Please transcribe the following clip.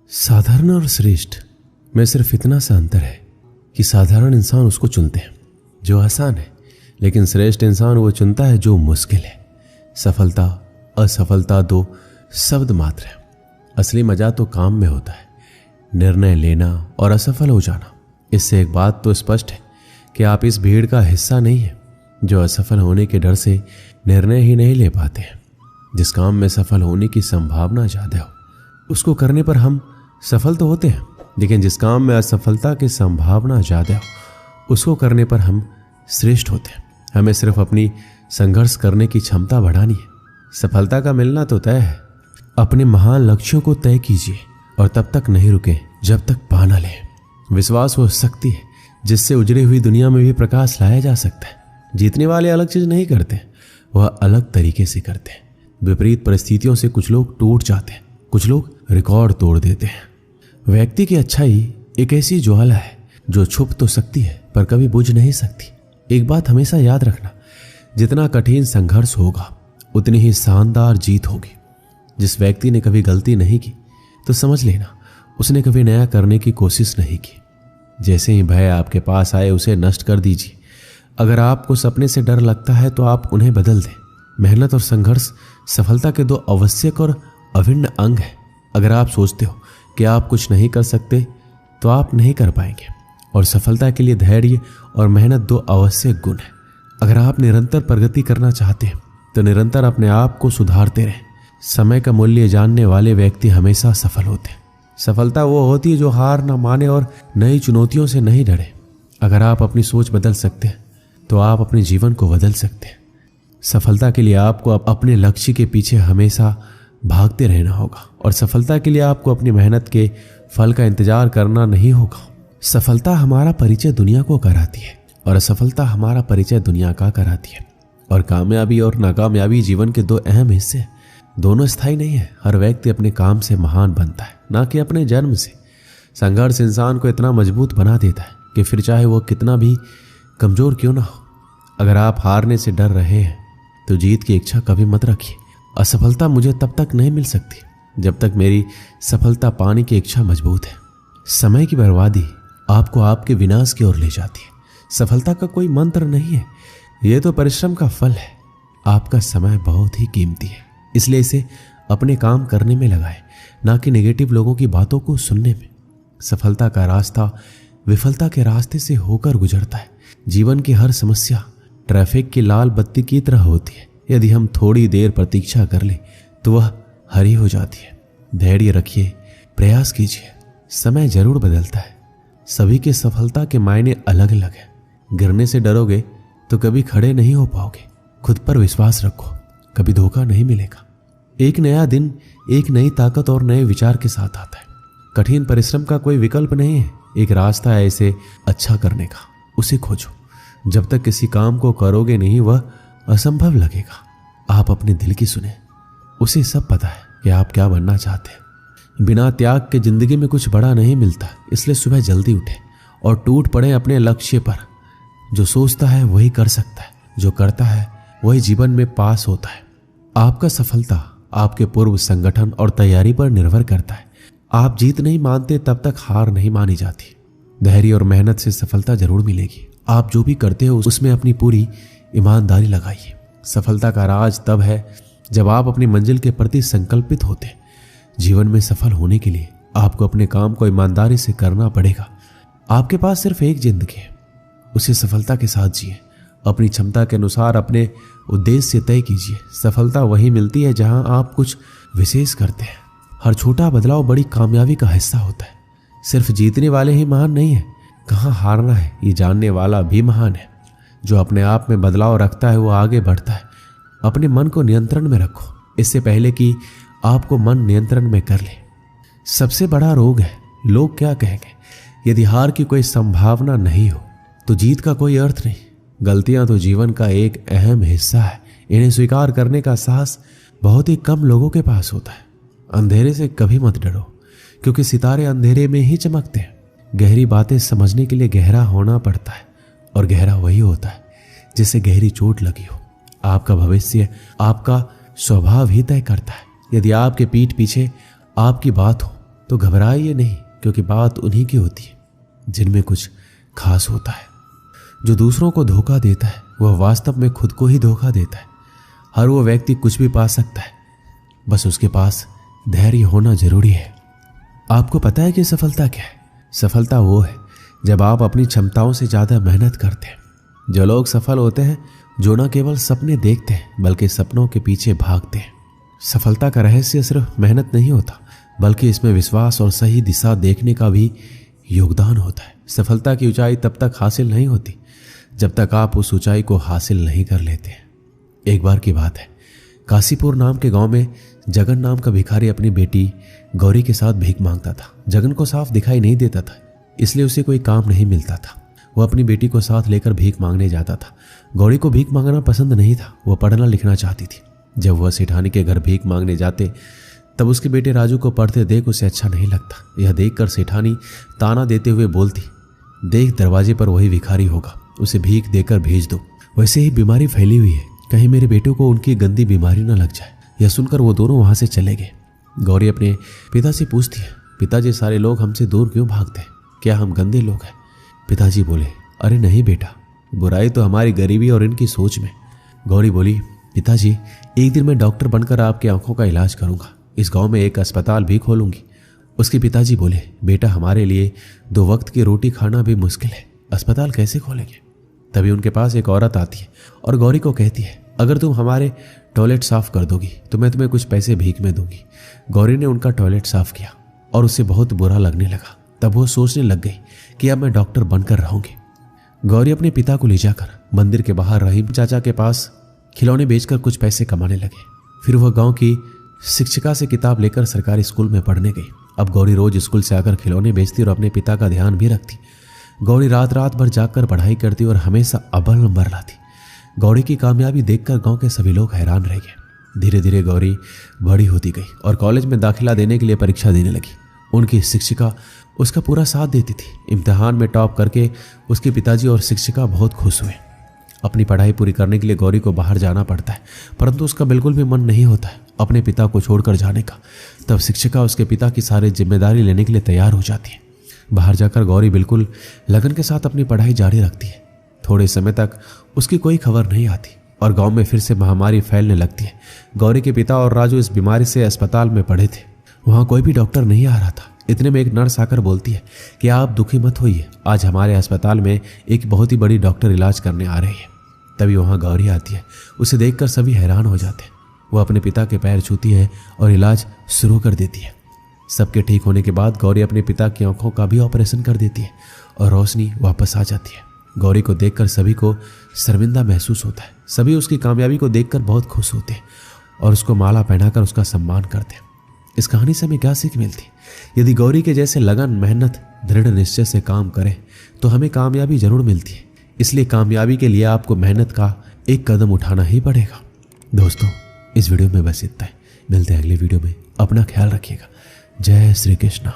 साधारण और श्रेष्ठ में सिर्फ इतना सा अंतर है कि साधारण इंसान उसको चुनते हैं जो आसान है, लेकिन श्रेष्ठ इंसान वो चुनता है जो मुश्किल है। सफलता असफलता दो शब्द मात्र है। असली मजा तो काम में होता है, निर्णय लेना और असफल हो जाना। इससे एक बात तो स्पष्ट है कि आप इस भीड़ का हिस्सा नहीं है जो असफल होने के डर से निर्णय ही नहीं ले पाते हैं। जिस काम में सफल होने की संभावना ज्यादा हो उसको करने पर हम सफल तो होते हैं, लेकिन जिस काम में असफलता की संभावना ज्यादा हो उसको करने पर हम श्रेष्ठ होते हैं। हमें सिर्फ अपनी संघर्ष करने की क्षमता बढ़ानी है। सफलता का मिलना तो तय है। अपने महान लक्ष्यों को तय कीजिए और तब तक नहीं रुके जब तक पा ना लें। विश्वास वो शक्ति है जिससे उजड़ी हुई दुनिया में भी प्रकाश लाया जा सकता है। जीतने वाले अलग चीज नहीं करते, वह अलग तरीके से करते हैं। विपरीत परिस्थितियों से कुछ लोग टूट जाते हैं, कुछ लोग रिकॉर्ड तोड़ देते हैं। व्यक्ति की अच्छाई एक ऐसी ज्वाला है जो छुप तो सकती है पर कभी बुझ नहीं सकती। एक बात हमेशा याद रखना, जितना कठिन संघर्ष होगा उतनी ही शानदार जीत होगी। जिस व्यक्ति ने कभी गलती नहीं की तो समझ लेना उसने कभी नया करने की कोशिश नहीं की। जैसे ही भय आपके पास आए उसे नष्ट कर दीजिए। अगर आपको सपने से डर लगता है तो आप उन्हें बदल दें। मेहनत और संघर्ष सफलता के दो आवश्यक और अभिन्न अंग हैं। अगर आप सोचते हो कि आप कुछ नहीं कर सकते तो आप नहीं कर पाएंगे, और सफलता के लिए धैर्य और मेहनत दो आवश्यक गुण हैं। अगर आप निरंतर प्रगति करना चाहते हैं तो निरंतर अपने आप को सुधारते रहें। समय का मूल्य जानने वाले व्यक्ति हमेशा सफल होते हैं। सफलता वो होती है जो हार न माने और नई चुनौतियों से नहीं डरे। अगर आप अपनी सोच बदल सकते हैं तो आप अपने जीवन को बदल सकते हैं। सफलता के लिए आपको अपने लक्ष्य के पीछे हमेशा भागते रहना होगा, और सफलता के लिए आपको अपनी मेहनत के फल का इंतजार करना नहीं होगा। सफलता हमारा परिचय दुनिया को कराती है और असफलता हमारा परिचय दुनिया का कराती है। और कामयाबी और नाकामयाबी जीवन के दो अहम हिस्से हैं। दोनों स्थायी नहीं है। हर व्यक्ति अपने काम से महान बनता है, ना कि अपने जन्म से। संघर्ष इंसान को इतना मजबूत बना देता है कि फिर चाहे वो कितना भी कमजोर क्यों ना हो। अगर आप हारने से डर रहे हैं तो जीत की इच्छा कभी मत रखिए। असफलता मुझे तब तक नहीं मिल सकती जब तक मेरी सफलता पाने की इच्छा मजबूत है। समय की बर्बादी आपको आपके विनाश की ओर ले जाती है। सफलता का कोई मंत्र नहीं है, यह तो परिश्रम का फल है। आपका समय बहुत ही कीमती है, इसलिए इसे अपने काम करने में लगाएं, ना कि नेगेटिव लोगों की बातों को सुनने में। सफलता का रास्ता विफलता के रास्ते से होकर गुजरता है। जीवन की हर समस्या ट्रैफिक की लाल बत्ती की तरह होती है। यदि हम थोड़ी देर प्रतीक्षा कर लें तो वह हरी हो जाती है। धैर्य रखिए, प्रयास कीजिए, समय जरूर बदलता है। सभी के सफलता के मायने अलग अलग हैं। गिरने से डरोगे तो कभी खड़े नहीं हो पाओगे। खुद पर विश्वास रखो, कभी धोखा नहीं मिलेगा। एक नया दिन एक नई ताकत और नए विचार के साथ आता है। कठिन परिश्रम का कोई विकल्प नहीं है, एक रास्ता है इसे अच्छा करने का, उसे खोजो। जब तक किसी काम को करोगे नहीं वह असंभव लगेगा। आप अपने दिल की सुने, उसे सब पता है कि आप क्या बनना चाहते हैं। बिना त्याग के जिंदगी में कुछ बड़ा नहीं मिलता, इसलिए सुबह जल्दी उठें और टूट पड़े अपने लक्ष्य पर। जो सोचता है वही कर सकता है, जो करता है वही जीवन में पास होता है। आपका सफलता आपके पूर्व संगठन और तैयारी पर निर्भर करता है। आप जीत नहीं मानते तब तक हार नहीं मानी जाती। धैर्य और मेहनत से सफलता जरूर मिलेगी। आप जो भी करते हो उसमें अपनी पूरी ईमानदारी लगाइए। सफलता का राज तब है जब आप अपनी मंजिल के प्रति संकल्पित होते हैं। जीवन में सफल होने के लिए आपको अपने काम को ईमानदारी से करना पड़ेगा। आपके पास सिर्फ एक जिंदगी है, उसे सफलता के साथ जिए। अपनी क्षमता के अनुसार अपने उद्देश्य तय कीजिए। सफलता वहीं मिलती है जहां आप कुछ विशेष करते हैं। हर छोटा बदलाव बड़ी कामयाबी का हिस्सा होता है। सिर्फ जीतने वाले ही महान नहीं है, कहाँ हारना है ये जानने वाला भी महान है। जो अपने आप में बदलाव रखता है वो आगे बढ़ता है। अपने मन को नियंत्रण में रखो, इससे पहले कि आपको मन नियंत्रण में कर ले। सबसे बड़ा रोग है लोग क्या कहेंगे। यदि हार की कोई संभावना नहीं हो तो जीत का कोई अर्थ नहीं। गलतियां तो जीवन का एक अहम हिस्सा है, इन्हें स्वीकार करने का साहस बहुत ही कम लोगों के पास होता है। अंधेरे से कभी मत डरो, क्योंकि सितारे अंधेरे में ही चमकते हैं। गहरी बातें समझने के लिए गहरा होना पड़ता है, और गहरा वही होता है जिसे गहरी चोट लगी हो। आपका भविष्य आपका स्वभाव ही तय करता है। यदि आपके पीठ पीछे आपकी बात हो तो घबराइए नहीं, क्योंकि बात उन्हीं की होती है जिनमें कुछ खास होता है। जो दूसरों को धोखा देता है वह वास्तव में खुद को ही धोखा देता है। हर वो व्यक्ति कुछ भी पा सकता है, बस उसके पास धैर्य होना जरूरी है। आपको पता है कि सफलता क्या है? सफलता वो है जब आप अपनी क्षमताओं से ज्यादा मेहनत करते हैं। जो लोग सफल होते हैं जो न केवल सपने देखते हैं बल्कि सपनों के पीछे भागते हैं। सफलता का रहस्य सिर्फ मेहनत नहीं होता, बल्कि इसमें विश्वास और सही दिशा देखने का भी योगदान होता है। सफलता की ऊंचाई तब तक हासिल नहीं होती जब तक आप उस ऊंचाई को हासिल नहीं कर लेते। एक बार की बात है, काशीपुर नाम के गांव में जगन नाम का भिखारी अपनी बेटी गौरी के साथ भीख मांगता था। जगन को साफ दिखाई नहीं देता था, इसलिए उसे कोई काम नहीं मिलता था। वह अपनी बेटी को साथ लेकर भीख मांगने जाता था। गौरी को भीख मांगना पसंद नहीं था, वह पढ़ना लिखना चाहती थी। जब वह सेठानी के घर भीख मांगने जाते तब उसके बेटे राजू को पढ़ते देख उसे अच्छा नहीं लगता। यह देखकर सेठानी ताना देते हुए बोलती, देख दरवाजे पर वही भिखारी होगा, उसे भीख देकर भेज दो। वैसे ही बीमारी फैली हुई है, कहीं मेरे बेटे को उनकी गंदी बीमारी न लग जाए। यह सुनकर वो दोनों वहां से चले गए। गौरी अपने पिता से पूछती है, पिताजी सारे लोग हमसे दूर क्यों भागते हैं? क्या हम गंदे लोग हैं? पिताजी बोले, अरे नहीं बेटा, बुराई तो हमारी गरीबी और इनकी सोच में। गौरी बोली, पिताजी एक दिन मैं डॉक्टर बनकर आपकी आंखों का इलाज करूंगा। इस गांव में एक अस्पताल भी खोलूंगी। उसके पिताजी बोले, बेटा हमारे लिए 2 वक्त की रोटी खाना भी मुश्किल है, अस्पताल कैसे खोलेंगे? तभी उनके पास एक औरत आती है और गौरी को कहती है, अगर तुम हमारे टॉयलेट साफ कर दोगी तो मैं तुम्हें कुछ पैसे भीख में दूंगी। गौरी ने उनका टॉयलेट साफ किया और उसे बहुत बुरा लगने लगा। तब वो सोचने लग गई कि अब मैं डॉक्टर बनकर रहूंगी। गौरी अपने पिता को ले जाकर मंदिर के बाहर रहीम चाचा के पास खिलौने बेचकर कुछ पैसे कमाने लगे। फिर वह गांव की शिक्षिका से किताब लेकर सरकारी स्कूल में पढ़ने गई। अब गौरी रोज स्कूल से आकर खिलौने बेचती और अपने पिता का ध्यान भी रखती। गौरी रात रात भर जागकर पढ़ाई करती और हमेशा अव्वल नंबर लाती। गौरी की कामयाबी देखकर गांव के सभी लोग हैरान रह गए। धीरे धीरे गौरी बड़ी होती गई और कॉलेज में दाखिला देने के लिए परीक्षा देने लगी। उनकी शिक्षिका उसका पूरा साथ देती थी। इम्तिहान में टॉप करके उसके पिताजी और शिक्षिका बहुत खुश हुए। अपनी पढ़ाई पूरी करने के लिए गौरी को बाहर जाना पड़ता है, परंतु उसका बिल्कुल भी मन नहीं होता है अपने पिता को छोड़कर जाने का। तब शिक्षिका उसके पिता की सारी जिम्मेदारी लेने के लिए तैयार हो जाती है। बाहर जाकर गौरी बिल्कुल लगन के साथ अपनी पढ़ाई जारी रखती है। थोड़े समय तक उसकी कोई खबर नहीं आती और गांव में फिर से महामारी फैलने लगती है। गौरी के पिता और राजू इस बीमारी से अस्पताल में पड़े थे। वहां कोई भी डॉक्टर नहीं आ रहा था। इतने में एक नर्स आकर बोलती है कि आप दुखी मत होइए, आज हमारे अस्पताल में एक बहुत ही बड़ी डॉक्टर इलाज करने आ रही है। तभी वहां गौरी आती है। उसे देखकर सभी हैरान हो जाते हैं। वो अपने पिता के पैर छूती है और इलाज शुरू कर देती है। सबके ठीक होने के बाद गौरी अपने पिता की आंखों का भी ऑपरेशन कर देती है और रोशनी वापस आ जाती है। गौरी को देखकर सभी को शर्मिंदा महसूस होता है। सभी उसकी कामयाबी को देखकर बहुत खुश होते हैं और उसको माला पहनाकर उसका सम्मान करते हैं। इस कहानी से हमें क्या सीख मिलती है? यदि गौरी के जैसे लगन, मेहनत, दृढ़ निश्चय से काम करें तो हमें कामयाबी जरूर मिलती है। इसलिए कामयाबी के लिए आपको मेहनत का एक कदम उठाना ही पड़ेगा। दोस्तों, इस वीडियो में बस इतना है। मिलते हैं अगले वीडियो में। अपना ख्याल रखिएगा। जय श्री कृष्ण।